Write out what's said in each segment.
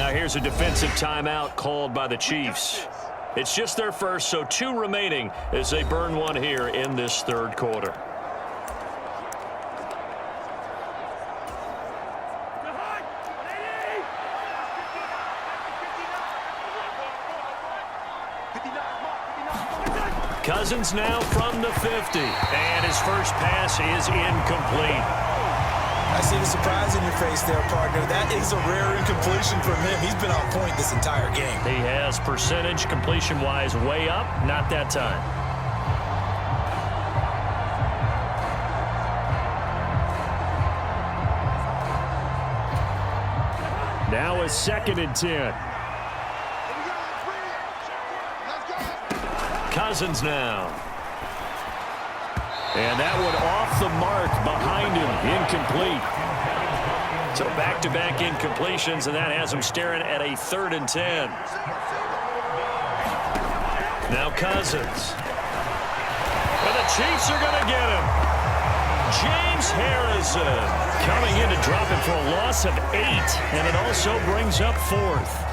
Now here's a defensive timeout called by the Chiefs. It's just their first, so 2 remaining as they burn one here in this third quarter. Cousins now from the 50, and his first pass is incomplete. I see the surprise in your face there, partner. That is a rare incompletion from him. He's been on point this entire game. He has percentage completion-wise way up, not that time. Now a 2nd and 10. Cousins now. And that one off the mark behind him, incomplete. So back-to-back incompletions, and that has him staring at a 3rd and 10. Now Cousins. And the Chiefs are going to get him. James Harrison coming in to drop him for a loss of 8, and it also brings up 4th.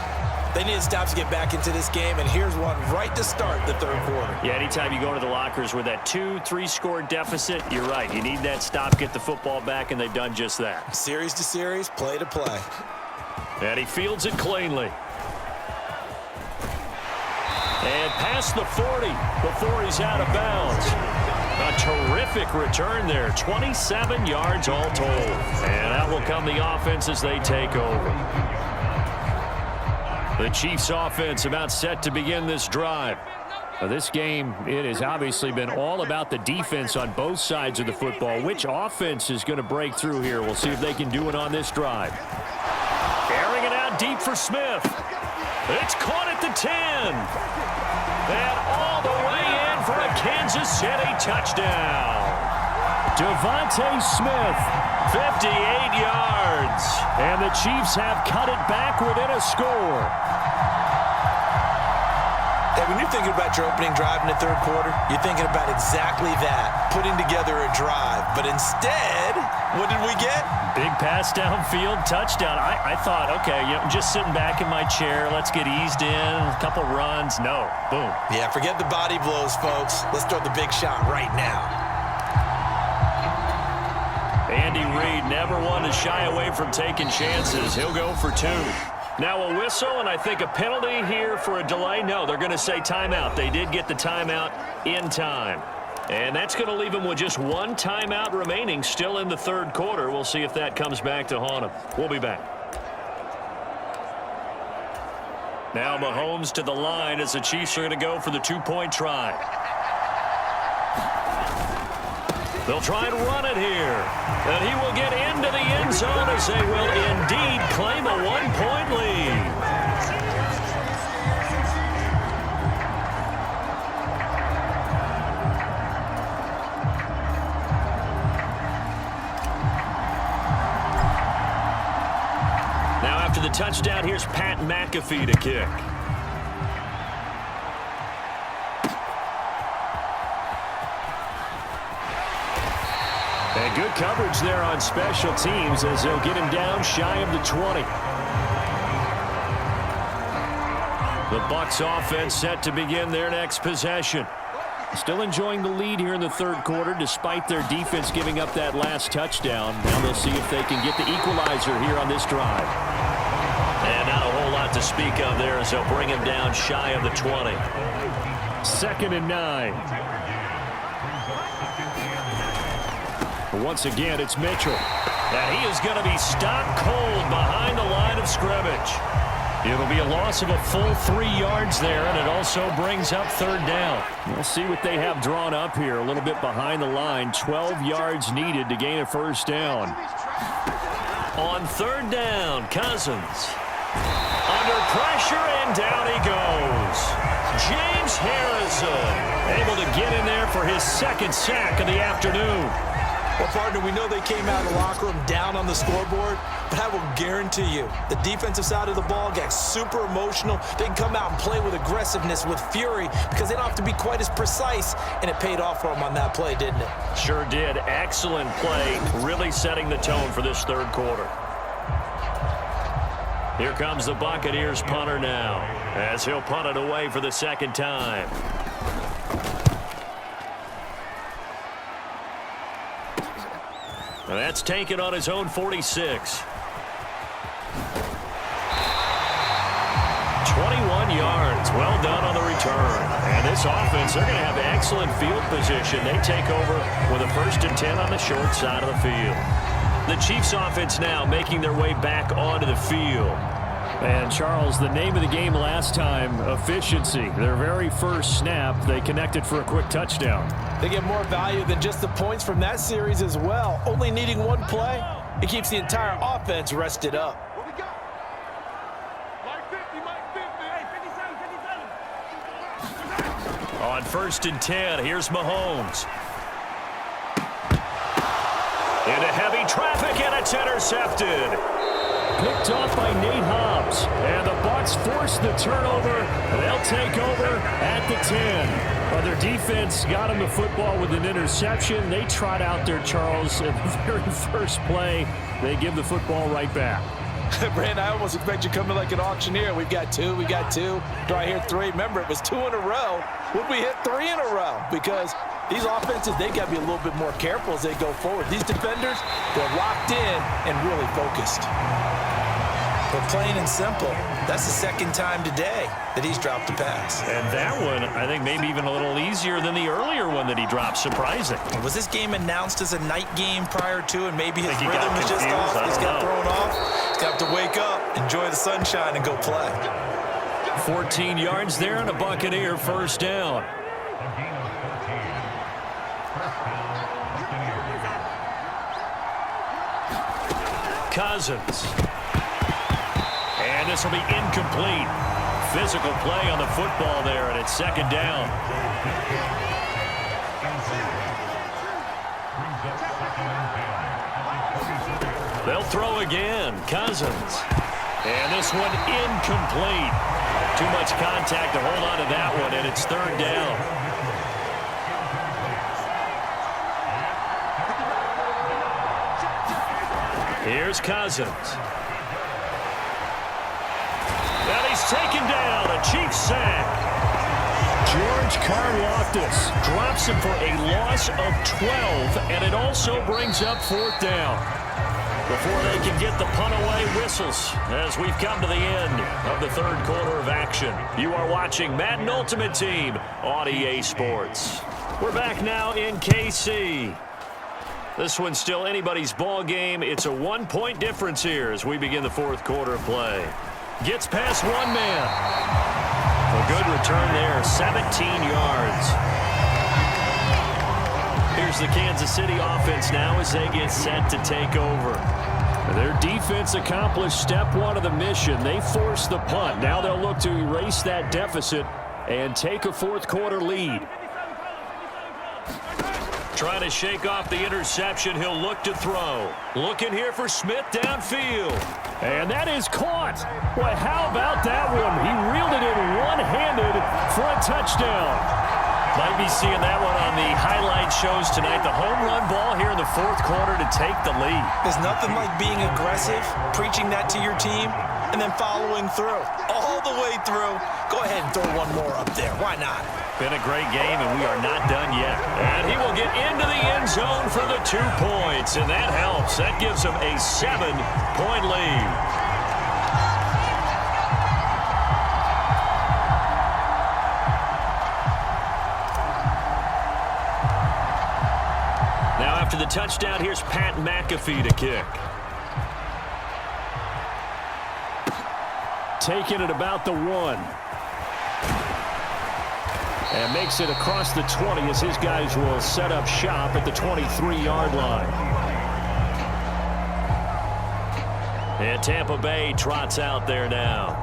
They need to stop to get back into this game, and here's one right to start the third quarter. Yeah, anytime you go to the lockers with that 2-3 score deficit, you're right. You need that stop, get the football back, and they've done just that. Series to series, play to play. And he fields it cleanly. And past the 40 before he's out of bounds. A terrific return there. 27 yards all told. And out will come the offense as they take over. The Chiefs offense about set to begin this drive. Now, this game, it has obviously been all about the defense on both sides of the football. Which offense is going to break through here? We'll see if they can do it on this drive. Airing it out deep for Smith. It's caught at the 10. And all the way in for a Kansas City touchdown. Devontae Smith, 58 yards. And the Chiefs have cut it back within a score. Hey, when you're thinking about your opening drive in the third quarter, you're thinking about exactly that, putting together a drive. But instead, what did we get? Big pass downfield, touchdown. I thought, okay, just sitting back in my chair, let's get eased in, a couple runs. No, boom. Yeah, forget the body blows, folks. Let's throw the big shot right now. Andy Reid never one to shy away from taking chances. He'll go for 2. Now a whistle, and I think a penalty here for a delay. No, they're going to say timeout. They did get the timeout in time. And that's going to leave them with just 1 timeout remaining still in the third quarter. We'll see if that comes back to haunt them. We'll be back. Now Mahomes to the line as the Chiefs are going to go for the 2-point try. They'll try and run it here. And he will get into the end zone as they will indeed claim a 1-point lead. Now after the touchdown, here's Pat McAfee to kick. And good coverage there on special teams as they'll get him down shy of the 20. The Bucs offense set to begin their next possession. Still enjoying the lead here in the third quarter despite their defense giving up that last touchdown. Now they'll see if they can get the equalizer here on this drive. And not a whole lot to speak of there as they'll bring him down shy of the 20. 2nd and 9. Once again, it's Mitchell. And he is going to be stopped cold behind the line of scrimmage. It'll be a loss of a full 3 yards there, and it also brings up 3rd down. We'll see what they have drawn up here. A little bit behind the line. 12 yards needed to gain a 1st down. On 3rd down, Cousins. Under pressure, and down he goes. James Harrison able to get in there for his 2nd sack of the afternoon. Well, partner, we know they came out of the locker room down on the scoreboard, but I will guarantee you the defensive side of the ball got super emotional. They can come out and play with aggressiveness, with fury, because they don't have to be quite as precise, and it paid off for them on that play, didn't it? Sure did. Excellent play, really setting the tone for this third quarter. Here comes the Buccaneers punter now, as he'll punt it away for the second time. And that's taken on his own 46. 21 yards. Well done on the return. And this offense, they're going to have excellent field position. They take over with a 1st and 10 on the short side of the field. The Chiefs offense now making their way back onto the field. And, Charles, the name of the game last time, efficiency. Their very first snap, they connected for a quick touchdown. They get more value than just the points from that series as well. Only needing one play, it keeps the entire offense rested up. On 1st and 10, here's Mahomes. Into heavy traffic, and it's intercepted. Picked off by Nate Hobbs. And the Bucs force the turnover. They'll take over at the 10. Well, their defense got him the football with an interception. They trot out there, Charles, at the very first play. They give the football right back. Brand, I almost expect you coming like an auctioneer. We've got two. Do I hear three? Remember, it was 2 in a row. Would we hit 3 in a row? Because these offenses, they got to be a little bit more careful as they go forward. These defenders, they're locked in and really focused. But plain and simple, that's the second time today that he's dropped a pass. And that one, I think, maybe even a little easier than the earlier one that he dropped. Surprising. Was this game announced as a night game prior to, and maybe his rhythm is just confused. off? He's got thrown off. He's got to wake up, enjoy the sunshine, and go play. 14 yards there and a Buccaneer 1st down. Cousins. And this will be incomplete. Physical play on the football there, and it's 2nd down. They'll throw again. Cousins. And this one incomplete. Too much contact to hold on to that one, and it's 3rd down. Here's Cousins. And he's taken down. A Chiefs sack. George Karlaftis Drops him for a loss of 12, and it also brings up 4th down. Before they can get the punt away, whistles as we've come to the end of the 3rd quarter of action. You are watching Madden Ultimate Team on EA Sports. We're back now in KC. This one's still anybody's ball game. It's a 1-point difference here as we begin the 4th quarter of play. Gets past one man. A good return there, 17 yards. Here's the Kansas City offense now as they get set to take over. Their defense accomplished step 1 of the mission. They forced the punt. Now they'll look to erase that deficit and take a 4th quarter lead. Trying to shake off the interception. He'll look to throw. Looking here for Smith downfield. And that is caught. Boy, how about that one? He reeled it in one-handed for a touchdown. Might be seeing that one on the highlight shows tonight. The home run ball here in the 4th quarter to take the lead. There's nothing like being aggressive, preaching that to your team, and then following through. All the way through. Go ahead and throw one more up there. Why not? Been a great game, and we are not done yet. And he will get into the end zone for the 2 points, and that helps. That gives him a 7-point lead. Now after the touchdown, here's Pat McAfee to kick. Taking it about the 1. And makes it across the 20 as his guys will set up shop at the 23-yard line. And Tampa Bay trots out there now.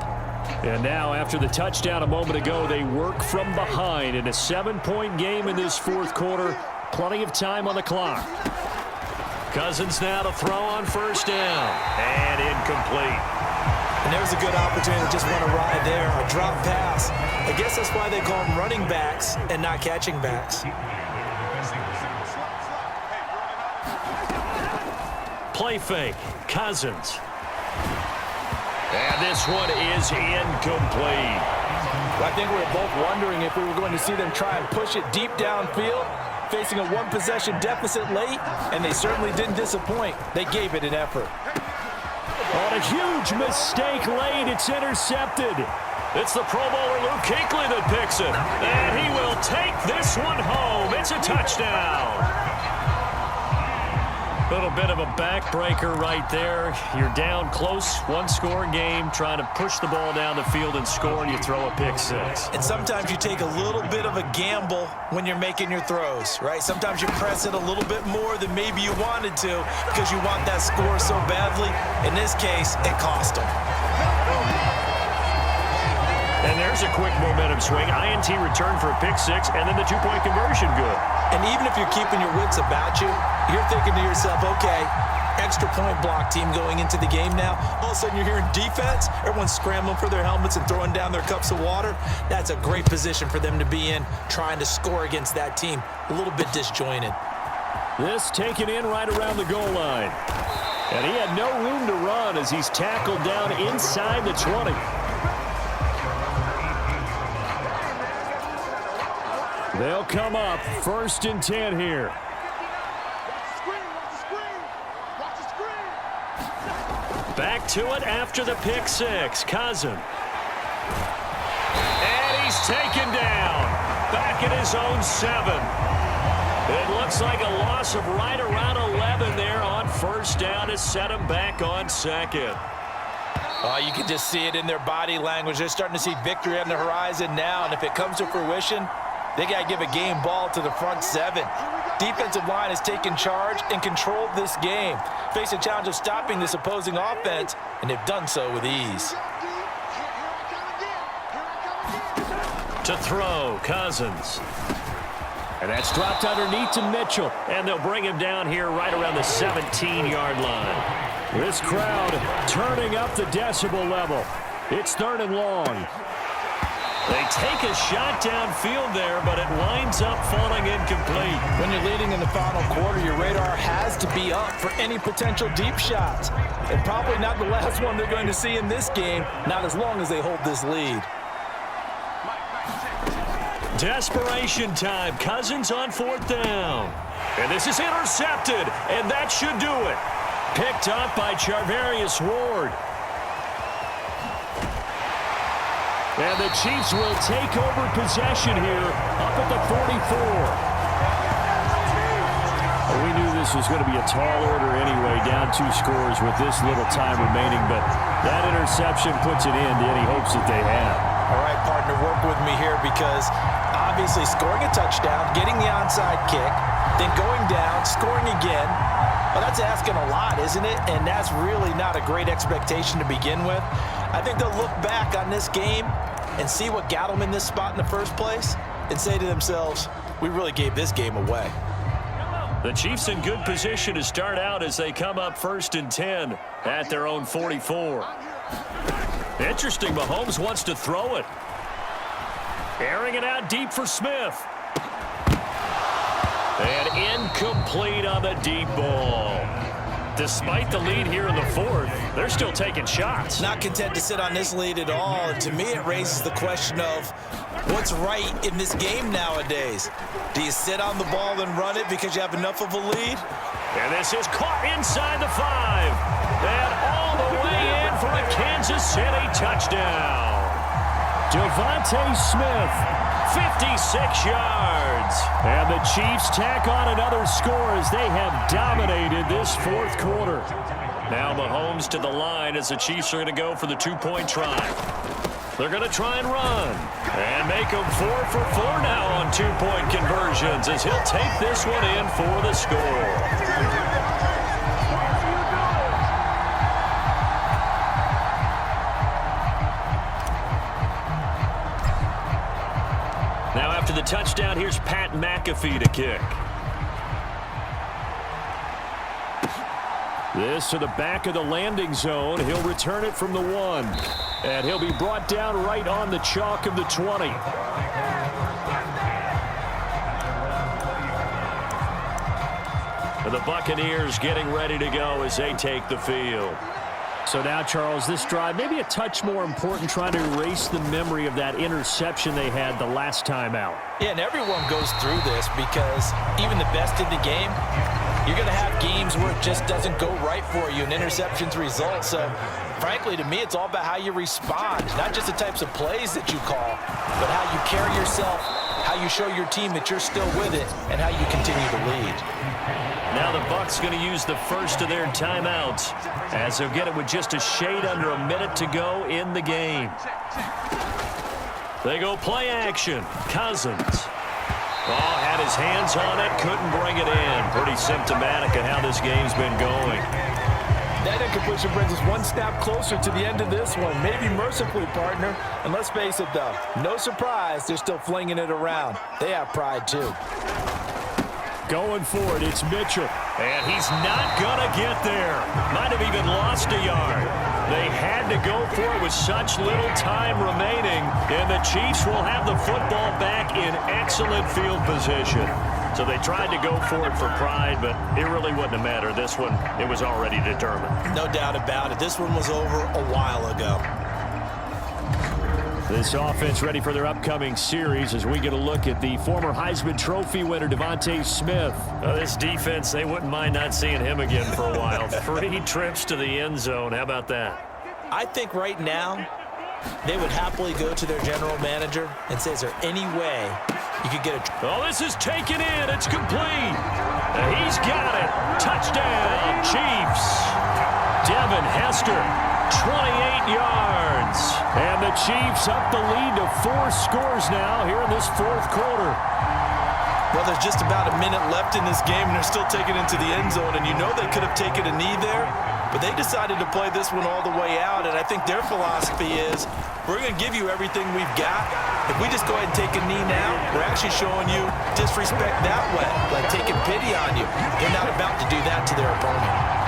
And now after the touchdown a moment ago, they work from behind in a 7-point game in this 4th quarter. Plenty of time on the clock. Cousins now to throw on 1st down. And incomplete. And there was a good opportunity to just run a ride there, a drop pass. I guess that's why they call them running backs and not catching backs. Play fake. Cousins. And this one is incomplete. I think we were both wondering if we were going to see them try and push it deep downfield, facing a one-possession deficit late, and they certainly didn't disappoint. They gave it an effort. On a huge mistake late, it's intercepted. It's the Pro Bowler Luke Kuechly that picks it. And he will take this one home. It's a touchdown. Little bit of a backbreaker right there. You're down close, one-score game, trying to push the ball down the field and score, and you throw a pick six. And sometimes you take a little bit of a gamble when you're making your throws, right? Sometimes you press it a little bit more than maybe you wanted to because you want that score so badly. In this case, it cost them. And there's a quick momentum swing. INT return for a pick six, and then the two-point conversion good. And even if you're keeping your wits about you, you're thinking to yourself, okay, extra point block team going into the game now. All of a sudden you're hearing defense. Everyone's scrambling for their helmets and throwing down their cups of water. That's a great position for them to be in, trying to score against that team. A little bit disjointed. This taken in right around the goal line. And he had no room to run as he's tackled down inside the 20. They'll come up 1st and 10 here. Back to it after the pick six. Cousin. And he's taken down. Back at his own 7. It looks like a loss of right around 11 there on 1st down to set him back on 2nd. You can just see it in their body language. They're starting to see victory on the horizon now, and if it comes to fruition, they got to give a game ball to the front 7. Defensive line has taken charge and controlled this game. Face a challenge of stopping this opposing offense, and they've done so with ease. To throw, Cousins. And that's dropped underneath to Mitchell. And they'll bring him down here right around the 17-yard line. This crowd turning up the decibel level. It's 3rd and long. They take a shot downfield there, but it winds up falling incomplete. When you're leading in the final quarter, your radar has to be up for any potential deep shots. And probably not the last one they're going to see in this game, not as long as they hold this lead. Desperation time. Cousins on 4th down. And this is intercepted, and that should do it. Picked up by Charvarius Ward. And the Chiefs will take over possession here up at the 44. We knew this was going to be a tall order anyway, down 2 scores with this little time remaining, but that interception puts it in to any hopes that they have. All right, partner, work with me here because obviously scoring a touchdown, getting the onside kick, then going down, scoring again, well, that's asking a lot, isn't it? And that's really not a great expectation to begin with. I think they'll look back on this game and see what got them in this spot in the first place and say to themselves, we really gave this game away. The Chiefs in good position to start out as they come up 1st and 10 at their own 44. Interesting, Mahomes wants to throw it. Airing it out deep for Smith. And incomplete on the deep ball. Despite the lead here in the 4th, they're still taking shots. Not content to sit on this lead at all. And to me, it raises the question of what's right in this game nowadays. Do you sit on the ball and run it because you have enough of a lead? And this is caught inside the 5. And all the way in for a Kansas City touchdown. Devontae Smith, 56 yards. And the Chiefs tack on another score as they have dominated this 4th quarter. Now Mahomes to the line as the Chiefs are going to go for the 2-point try. They're going to try and run. And make them 4 for 4 now on 2-point conversions as he'll take this one in for the score. Now after the touchdown, here's Pat McAfee to kick. This to the back of the landing zone. He'll return it from the 1. And he'll be brought down right on the chalk of the 20. And the Buccaneers getting ready to go as they take the field. So now, Charles, this drive maybe a touch more important, trying to erase the memory of that interception they had the last time out. Yeah, and everyone goes through this because even the best in the game, you're going to have games where it just doesn't go right for you and interceptions result. So, frankly, to me, it's all about how you respond, not just the types of plays that you call, but how you carry yourself, how you show your team that you're still with it, and how you continue to lead. Now the Bucs going to use the first of their timeouts as they'll get it with just a shade under a minute to go in the game. They go play action. Cousins. Oh, had his hands on it, couldn't bring it in. Pretty symptomatic of how this game's been going. That incompletion brings us one snap closer to the end of this one. Maybe mercifully, partner. And let's face it, though, no surprise, they're still flinging it around. They have pride, too. Going for it, it's Mitchell. And he's not going to get there. Might have even lost a yard. They had to go for it with such little time remaining. And the Chiefs will have the football back in excellent field position. So they tried to go for it for pride, but it really wouldn't have mattered. This one, it was already determined. No doubt about it. This one was over a while ago. This offense ready for their upcoming series as we get a look at the former Heisman Trophy winner, Devontae Smith. This defense, they wouldn't mind not seeing him again for a while. 3 trips to the end zone. How about that? I think right now they would happily go to their general manager and say, is there any way you could get a... Oh, this is taken in. It's complete. And he's got it. Touchdown, Chiefs. Devin Hester, 28 yards. And the Chiefs up the lead to 4 scores now here in this fourth quarter. Well, there's just about a minute left in this game, and they're still taking it into the end zone. And you know they could have taken a knee there, but they decided to play this one all the way out. And I think their philosophy is, we're going to give you everything we've got. If we just go ahead and take a knee now, we're actually showing you disrespect that way, like taking pity on you. They're not about to do that to their opponent.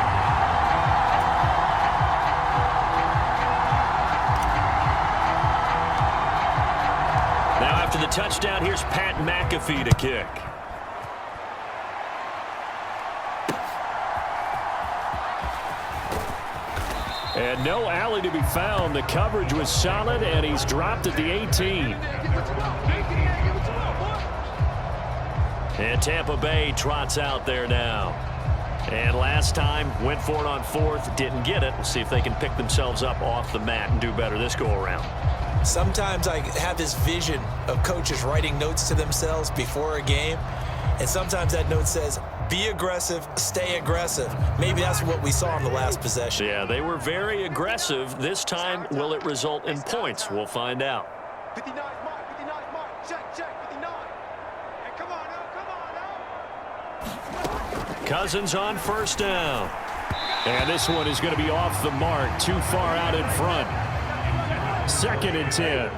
After the touchdown, here's Pat McAfee to kick. And no alley to be found. The coverage was solid, and he's dropped at the 18. And Tampa Bay trots out there now. And last time, went for it on 4th, didn't get it. We'll see if they can pick themselves up off the mat and do better this go-around. Sometimes I have this vision of coaches writing notes to themselves before a game, and sometimes that note says, be aggressive, stay aggressive. Maybe that's what we saw in the last possession. Yeah, they were very aggressive. This time, will it result in points? We'll find out. 59 mark, 59 mark, check, 59. And come on now. Cousins on first down. And this one is going to be off the mark, too far out in front. 2nd and 10.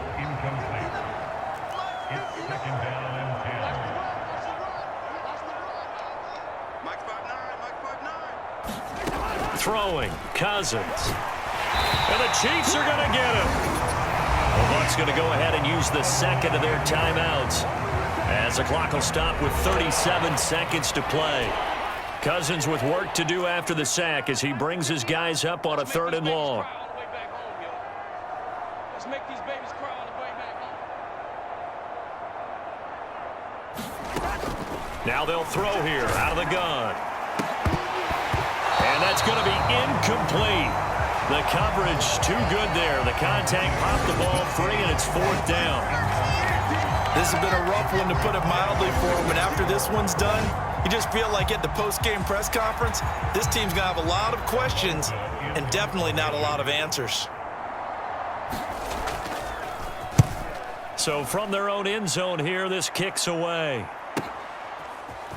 Throwing, Cousins. And the Chiefs are going to get him. The Bucs going to go ahead and use the second of their timeouts as the clock will stop with 37 seconds to play. Cousins with work to do after the sack as he brings his guys up on a 3rd and long. Make these babies cry on the way back home. Now they'll throw here out of the gun. And that's going to be incomplete. The coverage too good there. The contact popped the ball free, and it's 4th down. This has been a rough one, to put it mildly, for them. But after this one's done, you just feel like at the post-game press conference, this team's going to have a lot of questions and definitely not a lot of answers. So from their own end zone here, this kicks away.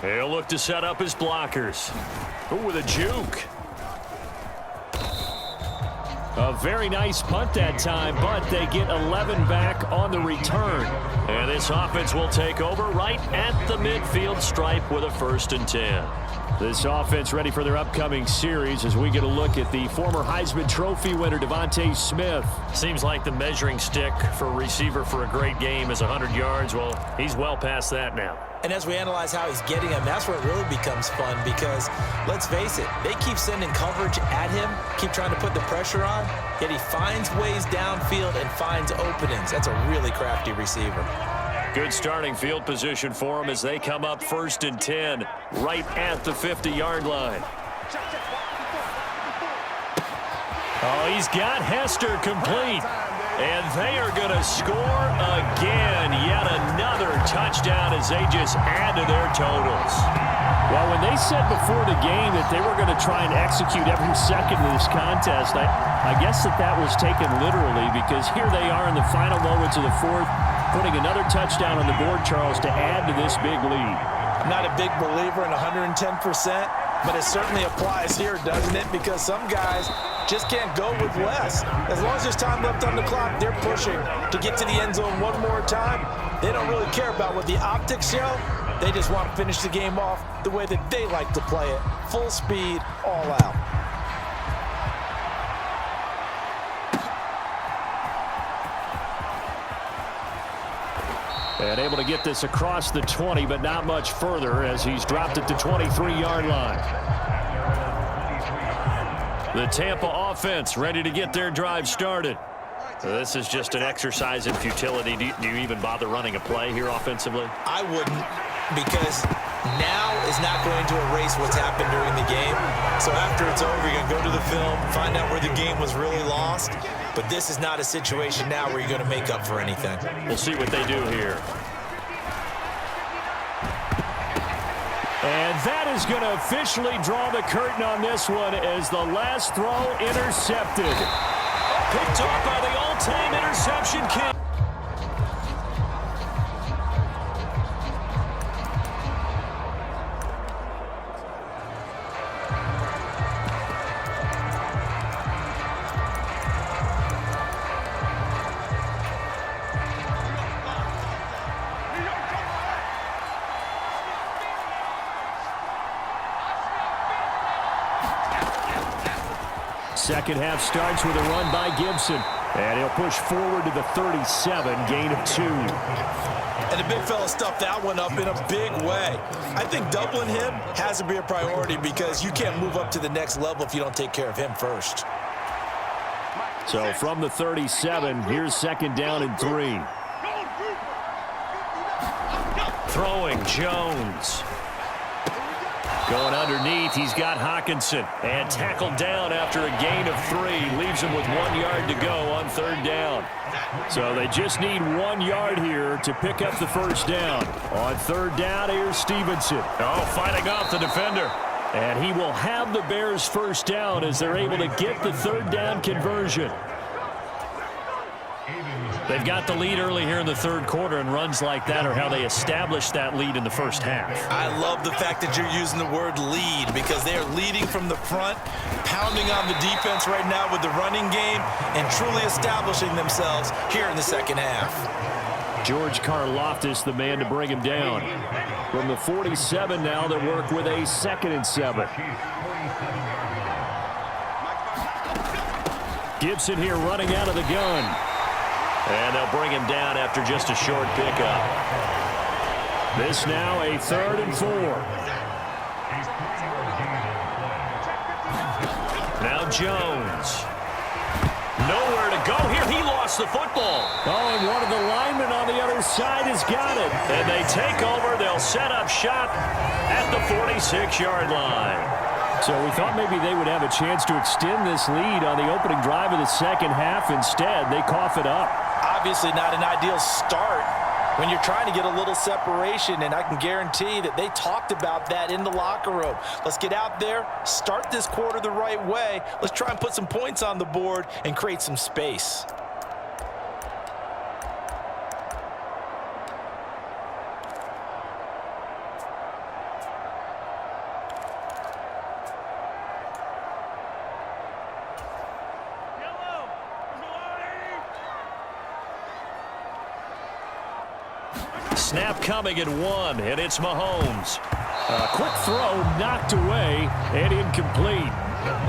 They'll look to set up his blockers. Ooh, with a juke. A very nice punt that time, but they get 11 back on the return. And this offense will take over right at the midfield stripe with a 1st and 10. This offense ready for their upcoming series as we get a look at the former Heisman Trophy winner, Devontae Smith. Seems like the measuring stick for a receiver for a great game is 100 yards. Well, He's well past that now. And as we analyze how he's getting him, that's where it really becomes fun because, let's face it, they keep sending coverage at him, keep trying to put the pressure on, yet he finds ways downfield and finds openings. That's a really crafty receiver. Good starting field position for him as they come up 1st and 10, right at the 50-yard line. Oh, he's got Hester complete. And they are going to score again. Yet another touchdown as they just add to their totals. Well, when they said before the game that they were going to try and execute every second of this contest, I guess that was taken literally because here they are in the final moments of the 4th, putting another touchdown on the board, Charles, to add to this big lead. I'm not a big believer in 110%, but it certainly applies here, doesn't it? Because some guys just can't go with less. As long as there's time left on the clock, they're pushing to get to the end zone one more time. They don't really care about what the optics show. They just want to finish the game off the way that they like to play it. Full speed, all out. And able to get this across the 20, but not much further as he's dropped it to 23-yard line. The Tampa offense ready to get their drive started. So this is just an exercise in futility. Do you even bother running a play here offensively? I wouldn't, because now is not going to erase what's happened during the game. So after it's over, you're going to go to the film, find out where the game was really lost. But this is not a situation now where you're going to make up for anything. We'll see what they do here. And that is going to officially draw the curtain on this one as the last throw intercepted. Picked off by the all-time interception king. Second half starts with a run by Gibson. And he'll push forward to the 37, gain of 2. And the big fella stuffed that one up in a big way. I think doubling him has to be a priority because you can't move up to the next level if you don't take care of him first. So from the 37, here's 2nd down and 3. Throwing Jones. Going underneath, he's got Hockenson. And tackled down after a gain of 3. Leaves him with 1 yard to go on 3rd down. So they just need 1 yard here to pick up the first down. On 3rd down, here's Stevenson. Oh, fighting off the defender. And he will have the Bears first down as they're able to get the 3rd down conversion. They've got the lead early here in the 3rd quarter, and runs like that are how they established that lead in the first half. I love the fact that you're using the word lead because they are leading from the front, pounding on the defense right now with the running game, and truly establishing themselves here in the 2nd half. George Karlaftis, the man to bring him down. From the 47 now, they work with a 2nd and 7. Gibson here running out of the gun. And they'll bring him down after just a short pickup. This now a 3rd and 4. Now Jones. Nowhere to go here. He lost the football. Oh, and one of the linemen on the other side has got it. And they take over. They'll set up shop at the 46-yard line. So we thought maybe they would have a chance to extend this lead on the opening drive of the 2nd half. Instead, they cough it up. Obviously not an ideal start when you're trying to get a little separation, and I can guarantee that they talked about that in the locker room. Let's get out there, start this quarter the right way. Let's try and put some points on the board and create some space. Snap coming at 1, and it's Mahomes. A quick throw knocked away and incomplete.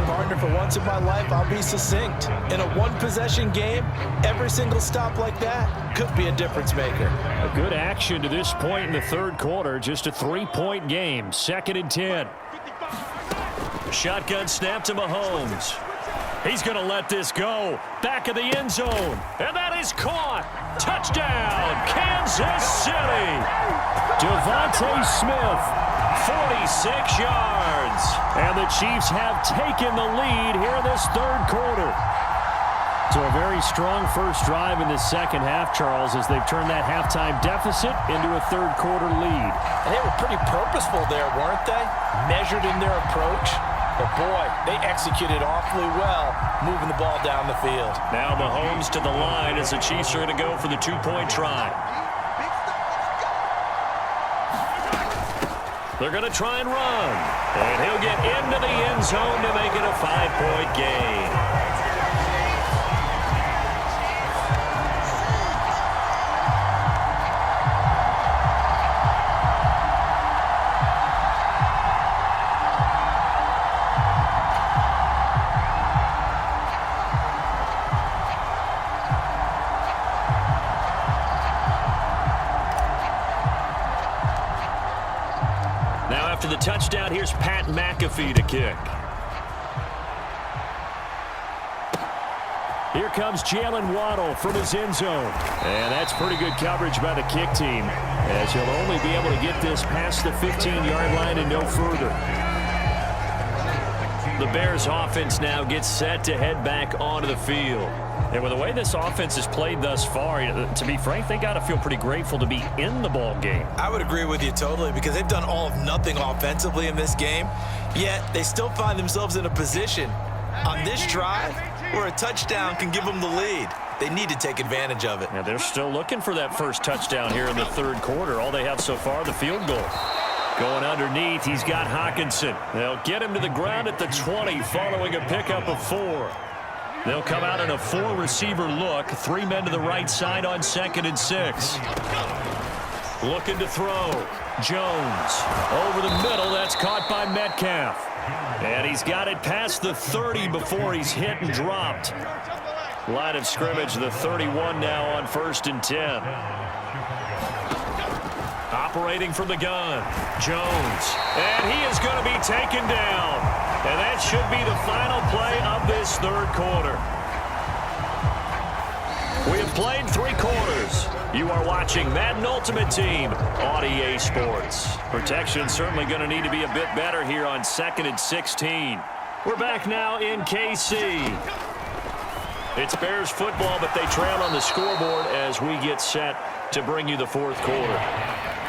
Partner, for once in my life, I'll be succinct. In a one-possession game, every single stop like that could be a difference maker. A good action to this point in the third quarter. Just a 3-point game. 2nd and 10. Shotgun snap to Mahomes. He's going to let this go. Back of the end zone. And that is caught. Touchdown, Kansas City. Devontae Smith, 46 yards. and the Chiefs have taken the lead here in this third quarter. So a very strong first drive in the second half, Charles, as they've turned that halftime deficit into a third quarter lead. And they were pretty purposeful there, weren't they? Measured in their approach. But boy, they executed awfully well, moving the ball down the field. Now Mahomes to the line as the Chiefs are going to go for the two-point try. They're going to try and run. And he'll get into the end zone to make it a 5-point game. After the touchdown, here's Pat McAfee to kick. Here comes Jalen Waddle from his end zone. And that's pretty good coverage by the kick team, as he'll only be able to get this past the 15-yard line and no further. The Bears offense now gets set to head back onto the field. And with the way this offense has played thus far, to be frank, they got to feel pretty grateful to be in the ball game. I would agree with you totally, because they've done all of nothing offensively in this game, yet they still find themselves in a position on this drive where a touchdown can give them the lead. They need to take advantage of it. Yeah, they're still looking for that first touchdown here in the third quarter. All they have so far, the field goal. Going underneath, he's got Hockenson. They'll get him to the ground at the 20 following a pickup of 4. They'll come out in a 4-receiver look. 3 men to the right side on 2nd and 6. Looking to throw. Jones over the middle. That's caught by Metcalf. And he's got it past the 30 before he's hit and dropped. Line of scrimmage, the 31 now on 1st and 10. Operating from the gun. Jones. And he is going to be taken down. And that should be the final play of this third quarter. We have played 3 quarters. You are watching Madden Ultimate Team on EA Sports. Protection certainly going to need to be a bit better here on 2nd and 16. We're back now in KC. It's Bears football, but they trail on the scoreboard as we get set to bring you the fourth quarter.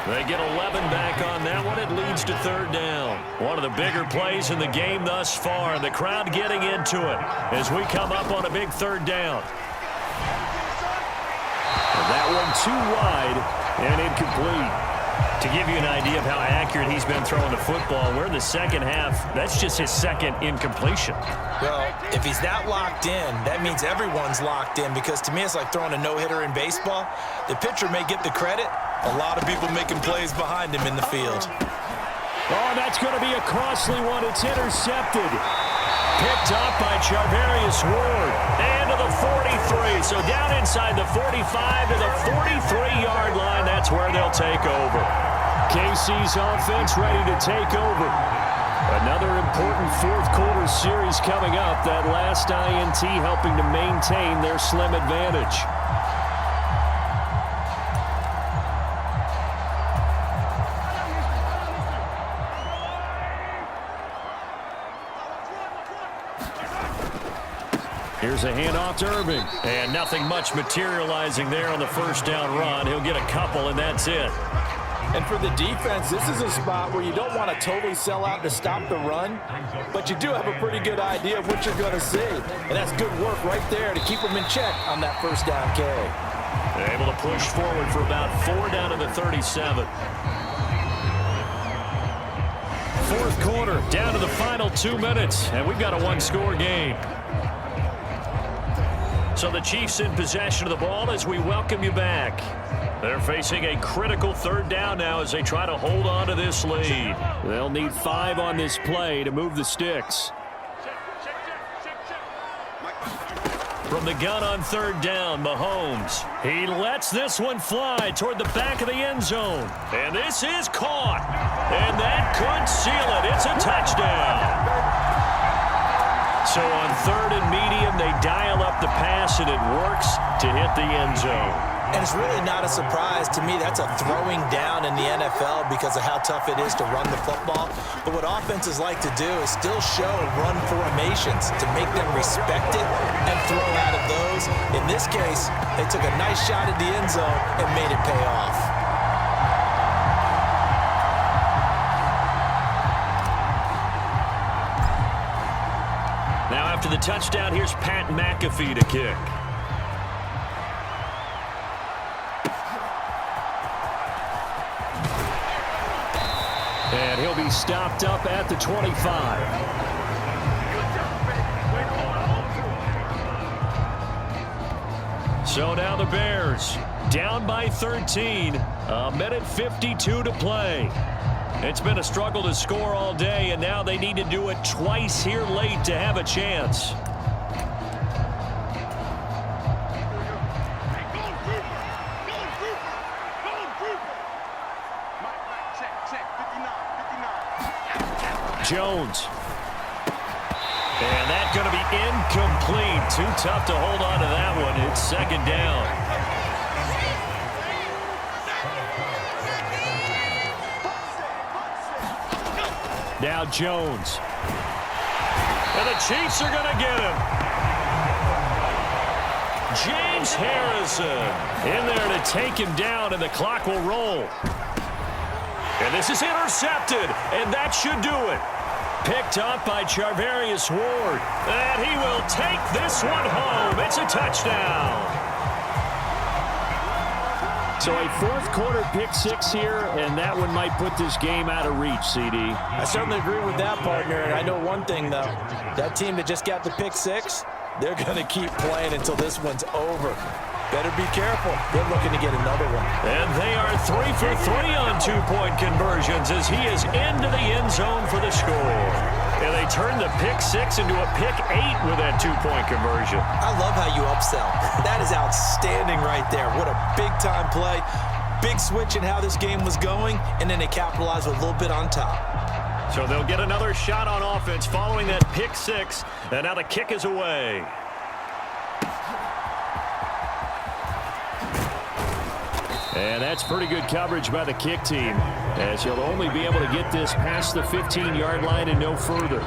They get 11 back on that one. It leads to 3rd down. One of the bigger plays in the game thus far. The crowd getting into it as we come up on a big 3rd down. And that one too wide and incomplete. To give you an idea of how accurate he's been throwing the football, we're in the second half. That's just his 2nd incompletion. Well, if he's that locked in, that means everyone's locked in, because to me it's like throwing a no-hitter in baseball. The pitcher may get the credit. A lot of people making plays behind him in the field. Oh, that's going to be a costly one. It's intercepted. Picked up by Charvarius Ward. And to the 43. So down inside the 45 to the 43-yard line. That's where they'll take over. KC's offense ready to take over. Another important fourth quarter series coming up. That last INT helping to maintain their slim advantage. Here's a handoff to Irving. And nothing much materializing there on the first down run. He'll get a couple, and that's it. And for the defense, this is a spot where you don't want to totally sell out to stop the run, but you do have a pretty good idea of what you're going to see. And that's good work right there to keep them in check on that first down carry. They're able to push forward for about 4 down to the 37. Fourth quarter, down to the final 2 minutes, and we've got a 1-score game. So the Chiefs in possession of the ball as we welcome you back. They're facing a critical 3rd down now as they try to hold on to this lead. They'll need 5 on this play to move the sticks. From the gun on third down, Mahomes. He lets this one fly toward the back of the end zone. And this is caught. And that could seal it. It's a touchdown. So on third and medium, they dial up the pass, and it works to hit the end zone. And it's really not a surprise to me. That's a throwing down in the NFL because of how tough it is to run the football. But what offenses like to do is still show run formations to make them respect it and throw out of those. In this case, they took a nice shot at the end zone and made it pay off. Now after the touchdown, here's Pat McAfee to kick. And he'll be stopped up at the 25. So now the Bears down by 13. A minute 52 to play. It's been a struggle to score all day, and now they need to do it twice here late to have a chance. Jones. And that's going to be incomplete. Too tough to hold on to that one. It's second down. Now Jones. And the Chiefs are going to get him. James Harrison in there to take him down, and the clock will roll. And this is intercepted, and that should do it. Picked up by Charvarius Ward. And he will take this one home. It's a touchdown. So a fourth-quarter pick six here, and that one might put this game out of reach, CD. I certainly agree with that, partner. And I know one thing, though. That team that just got the pick six, they're going to keep playing until this one's over. Better be careful. They're looking to get another one. And they are 3 for 3 on two-point conversions as he is into the end zone for the score. And they turn the pick six into a pick 8 with that two-point conversion. I love how you upsell. That is outstanding right there. What a big-time play. Big switch in how this game was going, and then they capitalized with a little bit on top. So they'll get another shot on offense following that pick six. And now the kick is away. And that's pretty good coverage by the kick team, as he'll only be able to get this past the 15-yard line and no further.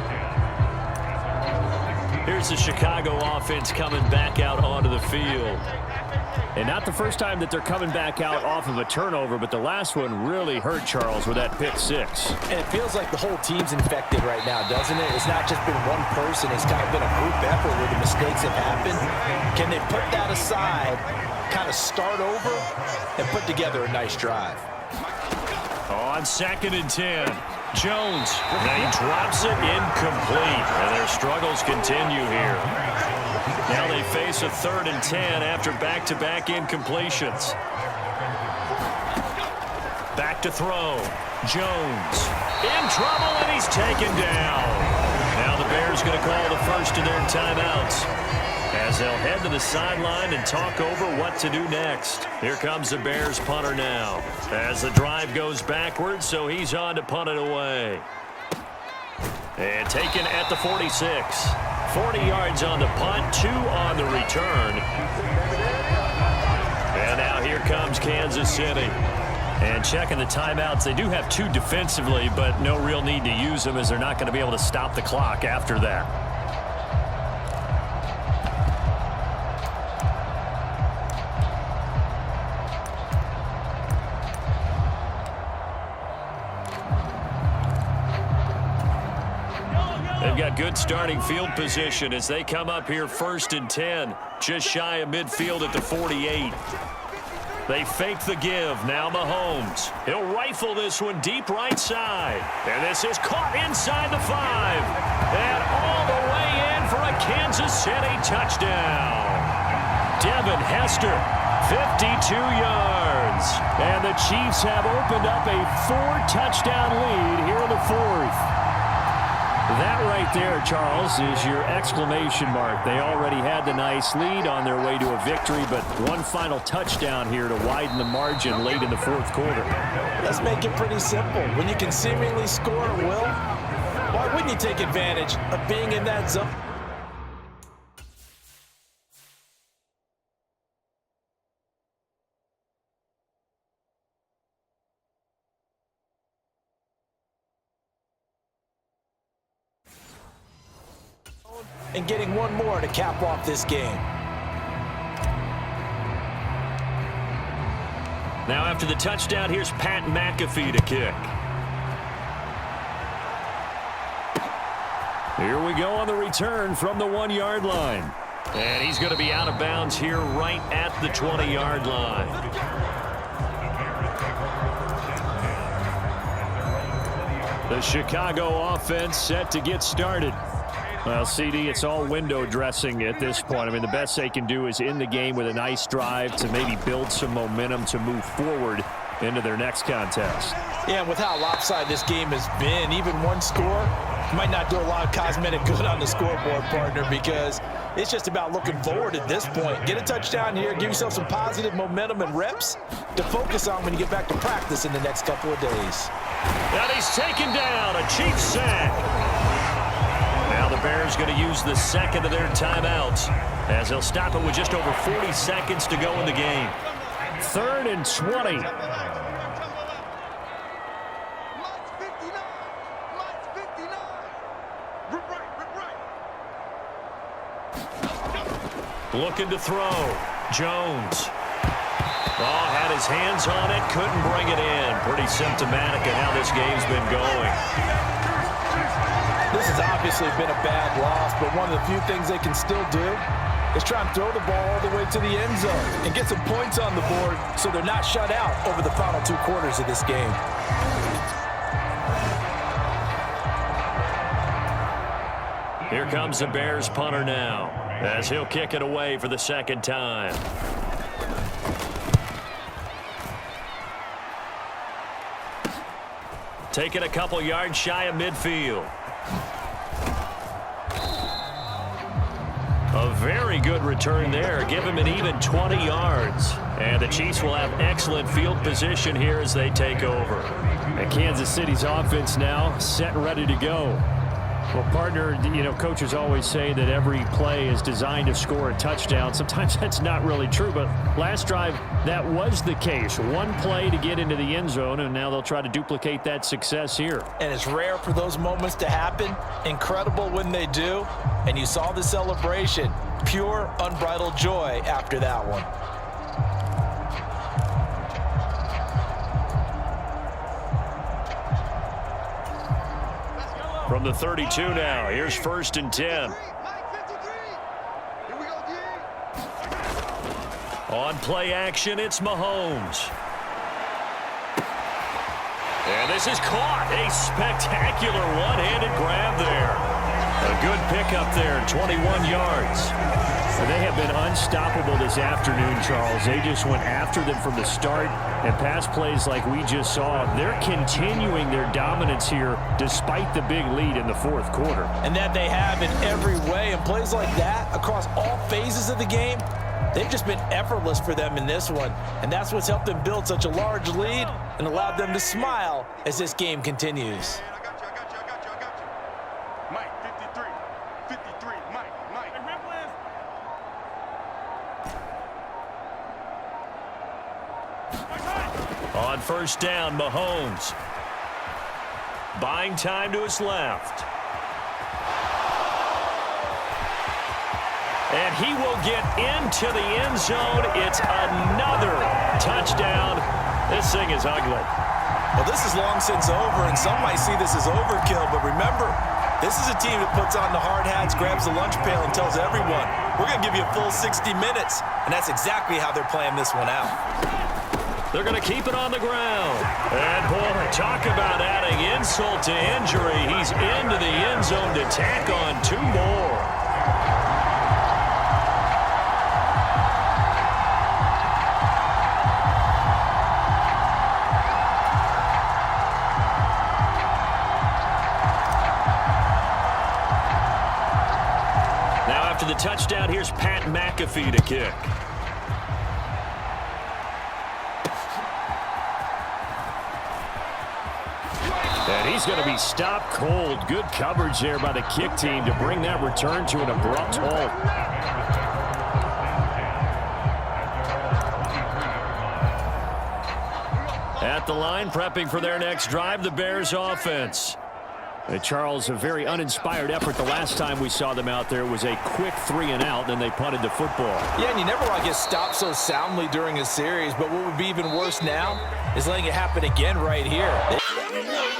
Here's the Chicago offense coming back out onto the field. And not the first time that they're coming back out off of a turnover, but the last one really hurt Charles with that pick six. And it feels like the whole team's infected right now, doesn't it? It's not just been one person. It's kind of been a group effort where the mistakes have happened. Can they put that aside, kind of start over, and put together a nice drive? On 2nd and 10, Jones. And he drops it incomplete. And their struggles continue here. Now they face a 3rd and 10 after back-to-back incompletions. Back to throw. Jones in trouble, and he's taken down. Now the Bears going to call the first of their timeouts, as they'll head to the sideline and talk over what to do next. Here comes the Bears punter now, as the drive goes backwards, so he's on to punt it away. And taken at the 46. 40 yards on the punt, 2 on the return. And now here comes Kansas City. And checking the timeouts, they do have 2 defensively, but no real need to use them as they're not going to be able to stop the clock after that. They've got good starting field position as they come up here 1st and 10, just shy of midfield at the 48. They fake the give. Now Mahomes. He'll rifle this one deep right side. And this is caught inside the 5. And all the way in for a Kansas City touchdown. Devin Hester, 52 yards. And the Chiefs have opened up a 4-touchdown lead here in the 4th. That right there, Charles, is your exclamation mark. They already had the nice lead on their way to a victory, but one final touchdown here to widen the margin late in the fourth quarter. Let's make it pretty simple. When you can seemingly score at will, why wouldn't you take advantage of being in that zone? And getting one more to cap off this game. Now after the touchdown, here's Pat McAfee to kick. Here we go on the return from the 1-yard line. And he's going to be out of bounds here right at the 20-yard line. The Chicago offense set to get started. Well, CD, it's all window dressing at this point. I mean, the best they can do is in the game with a nice drive to maybe build some momentum to move forward into their next contest. Yeah, and with how lopsided this game has been, even one score might not do a lot of cosmetic good on the scoreboard, partner, because it's just about looking forward at this point. Get a touchdown here, give yourself some positive momentum and reps to focus on when you get back to practice in the next couple of days. And he's taken down, a cheap sack. Now the Bears going to use the second of their timeouts as they'll stop it with just over 40 seconds to go in the game. 3rd and 20. Looking to throw. Jones. Oh, had his hands on it, couldn't bring it in. Pretty symptomatic of how this game's been going. This has obviously been a bad loss, but one of the few things they can still do is try and throw the ball all the way to the end zone and get some points on the board so they're not shut out over the final 2 quarters of this game. Here comes the Bears punter now as he'll kick it away for the second time. Taking a couple yards shy of midfield. A very good return there. Give him an even 20 yards. And the Chiefs will have excellent field position here as they take over. And Kansas City's offense now set and ready to go. Well, partner, you know, coaches always say that every play is designed to score a touchdown. Sometimes that's not really true, but last drive, that was the case. One play to get into the end zone, and now they'll try to duplicate that success here. And it's rare for those moments to happen. Incredible when they do. And you saw the celebration. Pure, unbridled joy after that one. From the 32 now, here's 1st and 10. On play action, it's Mahomes. And this is caught. A spectacular one-handed grab there. A good pickup there, 21 yards. They have been unstoppable this afternoon, Charles. They just went after them from the start, and pass plays like we just saw, they're continuing their dominance here despite the big lead in the fourth quarter. And that they have in every way, and plays like that across all phases of the game, they've just been effortless for them in this one. And that's what's helped them build such a large lead and allowed them to smile as this game continues. On 1st down, Mahomes. Buying time to his left. And he will get into the end zone. It's another touchdown. This thing is ugly. Well, this is long since over, and some might see this as overkill, but remember, this is a team that puts on the hard hats, grabs the lunch pail, and tells everyone, we're going to give you a full 60 minutes, and that's exactly how they're playing this one out. They're going to keep it on the ground. And, boy, talk about adding insult to injury. He's into the end zone to tack on 2 more. after the touchdown, here's Pat McAfee to kick. And he's going to be stopped cold. Good coverage there by the kick team to bring that return to an abrupt halt. At the line, prepping for their next drive, the Bears offense. Charles, a very uninspired effort the last time we saw them out there was a quick 3-and-out, then they punted the football. Yeah, and you never want to get stopped so soundly during a series, but what would be even worse now is letting it happen again right here.